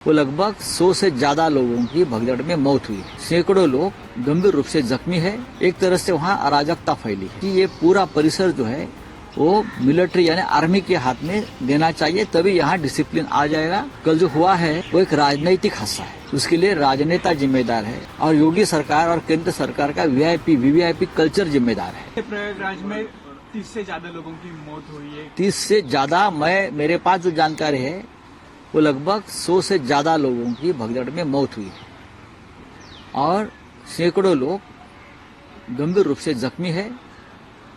वो लगभग 100 से ज्यादा लोगों की भगदड़ में मौत हुई है। सैकड़ों लोग गंभीर रूप से जख्मी है। एक तरह से वहाँ अराजकता फैली है कि ये पूरा परिसर जो है वो मिलिट्री यानी आर्मी के हाथ में देना चाहिए, तभी यहाँ डिसिप्लिन आ जाएगा। कल जो हुआ है वो एक राजनीतिक हादसा है, उसके लिए राजनेता जिम्मेदार है और योगी सरकार और केंद्र सरकार का वीवीआईपी कल्चर जिम्मेदार है। प्रयागराज में 30 से ज्यादा लोगों की मौत हुई है। 30 से ज्यादा, मेरे पास जो जानकारी है वो लगभग 100 से ज्यादा लोगों की भगदड़ में मौत हुई है और सैकड़ों लोग गंभीर रूप से जख्मी है।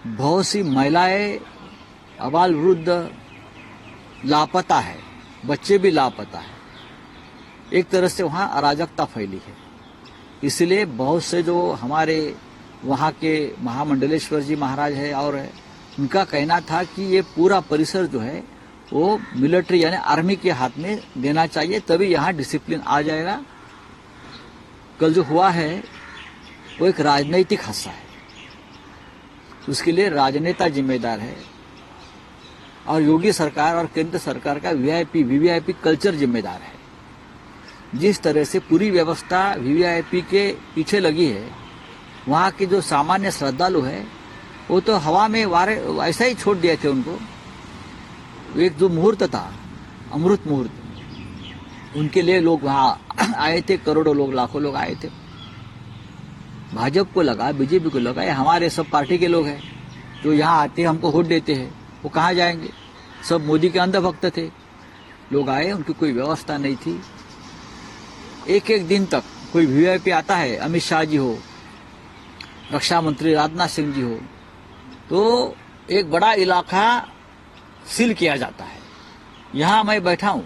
बहुत सी महिलाएं, अबाल वृद्ध लापता है, बच्चे भी लापता है। एक तरह से वहाँ अराजकता फैली है। इसलिए बहुत से जो हमारे वहाँ के महामंडलेश्वर जी महाराज है और उनका कहना था कि ये पूरा परिसर जो है वो मिलिट्री यानी आर्मी के हाथ में देना चाहिए, तभी यहाँ डिसिप्लिन आ जाएगा। कल जो हुआ है वो एक राजनीतिक हादसा है, उसके लिए राजनेता जिम्मेदार है और योगी सरकार और केंद्र सरकार का वीवीआईपी कल्चर जिम्मेदार है। जिस तरह से पूरी व्यवस्था वीवीआईपी के पीछे लगी है, वहाँ के जो सामान्य श्रद्धालु है वो तो हवा में वारे ऐसा ही छोड़ दिए थे उनको। एक जो मुहूर्त था, अमृत मुहूर्त, उनके लिए लोग वहाँ आए थे, करोड़ों लोग, लाखों लोग आए थे। भाजपा को लगा, बीजेपी को लगा ये हमारे सब पार्टी के लोग हैं जो यहाँ आते हैं, हमको वोट देते हैं, वो कहाँ जाएंगे। सब मोदी के अंधभक्त थे। लोग आए, उनकी कोई व्यवस्था नहीं थी। एक एक दिन तक कोई वीवीआईपी आता है, अमित शाह जी हो, रक्षा मंत्री राजनाथ सिंह जी हो, तो एक बड़ा इलाका सील किया जाता है। यहाँ मैं बैठा हूँ,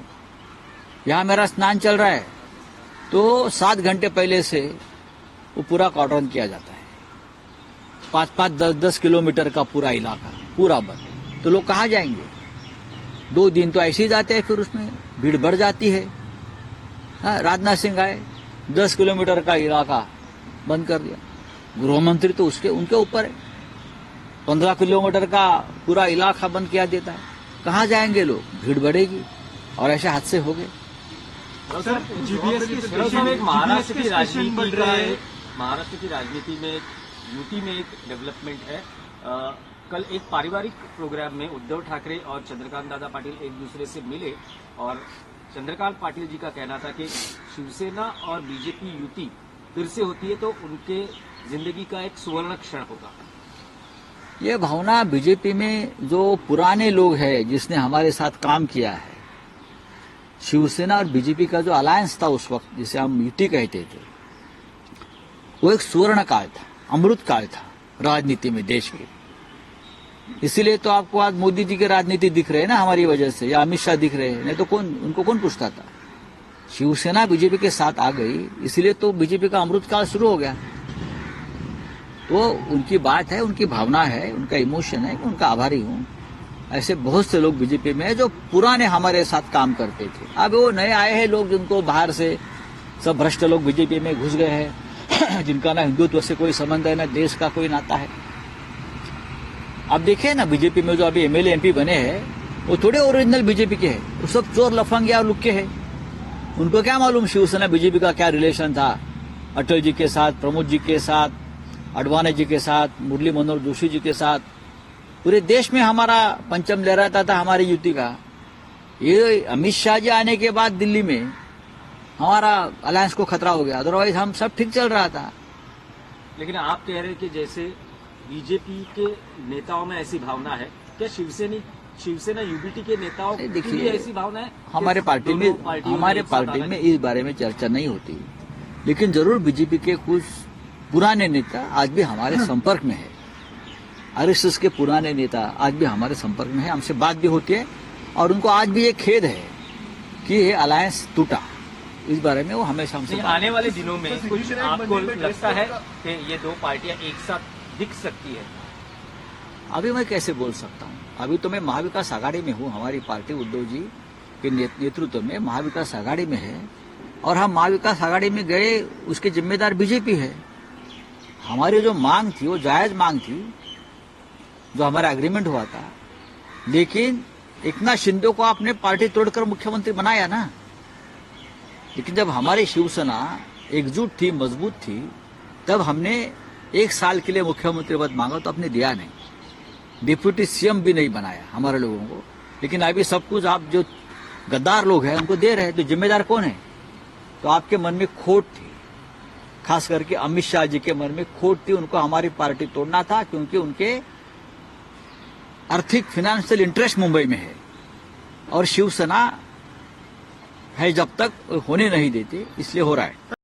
यहाँ मेरा स्नान चल रहा है, तो 7 घंटे पहले से वो पूरा कॉर्डन किया जाता है। 5-5, 10-10 किलोमीटर का पूरा इलाका पूरा बंद। तो लोग कहाँ जाएंगे? 2 दिन तो ऐसे ही जाते हैं, फिर उसमें भीड़ बढ़ जाती है। हाँ, राजनाथ सिंह आए, 10 किलोमीटर का इलाका बंद कर दिया। गृह मंत्री तो उनके ऊपर है, 15 किलोमीटर का पूरा इलाका बंद किया देता है। कहाँ जाएंगे लोग? भीड़ बढ़ेगी और ऐसे हादसे हो गए। सर, जीपीएस की स्पेशल एक महाराष्ट्र की राजनीति बन रहा है। महाराष्ट्र की राजनीति में यूपी में एक डेवलपमेंट है। कल एक पारिवारिक प्रोग्राम में उद्धव ठाकरे और चंद्रकांत दादा पाटिल एक दूसरे से मिले और चंद्रकांत पाटिल जी का कहना था कि शिवसेना और बीजेपी युति फिर से होती है तो उनके जिंदगी का एक सुवर्ण क्षण होगा। ये भावना बीजेपी में जो पुराने लोग हैं, जिसने हमारे साथ काम किया है, शिवसेना और बीजेपी का जो अलायंस था उस वक्त, जिसे हम युति कहते थे, वो एक सुवर्ण काल था, अमृत काल था राजनीति में देश के। इसीलिए तो आपको आज मोदी जी के राजनीति दिख रहे हैं ना हमारी वजह से, या अमित शाह दिख रहे हैं, नहीं तो उनको कौन पूछता था। शिवसेना बीजेपी के साथ आ गई, इसलिए तो बीजेपी का अमृत काल शुरू हो गया। तो उनकी बात है, उनकी भावना है, उनका इमोशन है, उनका आभारी हूँ। ऐसे बहुत से लोग बीजेपी में है जो पुराने हमारे साथ काम करते थे। अब वो नए आए हैं लोग, जिनको बाहर से सब भ्रष्ट लोग बीजेपी में घुस गए हैं, जिनका ना हिंदुत्व से कोई संबंध है, ना देश का कोई नाता है। अब देखिए ना, बीजेपी में जो अभी एमएलए एमपी बने हैं वो थोड़े ओरिजिनल बीजेपी के हैं, वो सब चोर लफंगिया और लुक्के हैं। उनको क्या मालूम शिवसेना बीजेपी का क्या रिलेशन था, अटल जी के साथ, प्रमोद जी के साथ, अडवाणी जी के साथ, मुरली मनोहर जोशी जी के साथ। पूरे देश में हमारा पंचम लहराता था हमारी युति का। ये अमित शाह जी आने के बाद दिल्ली में हमारा अलायंस को खतरा हो गया, अदरवाइज हम सब ठीक चल रहा था। लेकिन आप कह रहे हैं कि जैसे बीजेपी के नेताओं में ऐसी भावना है, क्या शिवसेना यूबीटी के नेताओं की भी ऐसी भावना है? हमारे पार्टी में इस बारे में चर्चा नहीं होती, लेकिन जरूर बीजेपी के कुछ पुराने नेता आज भी हमारे संपर्क में है। आरएसएस के पुराने नेता आज भी हमारे संपर्क में है, हमसे बात भी होती है और उनको आज भी ये खेद है कि ये अलायंस टूटा। इस बारे में वो हमेशा हमसे आने वाले दिनों में कुछ आपको लगता है कि ये 2 पार्टियां एक साथ दिख सकती है? अभी मैं कैसे बोल सकता हूँ? अभी तो मैं महाविकास आघाड़ी में हूँ। हमारी पार्टी उद्धव जी के नेतृत्व में महाविकास आघाड़ी में है और हम महाविकास आघाड़ी में गए, उसके जिम्मेदार बीजेपी है। हमारी जो मांग थी वो जायज मांग थी, जो हमारा एग्रीमेंट हुआ था, लेकिन एकनाथ शिंदे को आपने पार्टी तोड़कर मुख्यमंत्री बनाया ना। लेकिन जब हमारी शिवसेना एकजुट थी, मजबूत थी, तब हमने 1 साल के लिए मुख्यमंत्री पद मांगा तो आपने दिया नहीं, डिप्यूटी सीएम भी नहीं बनाया हमारे लोगों को। लेकिन अभी सब कुछ आप जो गद्दार लोग हैं उनको दे रहे हैं, तो जिम्मेदार कौन है? तो आपके मन में खोट थी, खास करके अमित शाह जी के मन में खोट थी, उनको हमारी पार्टी तोड़ना था, क्योंकि उनके आर्थिक फाइनेंशियल इंटरेस्ट मुंबई में है और शिवसेना है जब तक होने नहीं देती, इसलिए हो रहा है।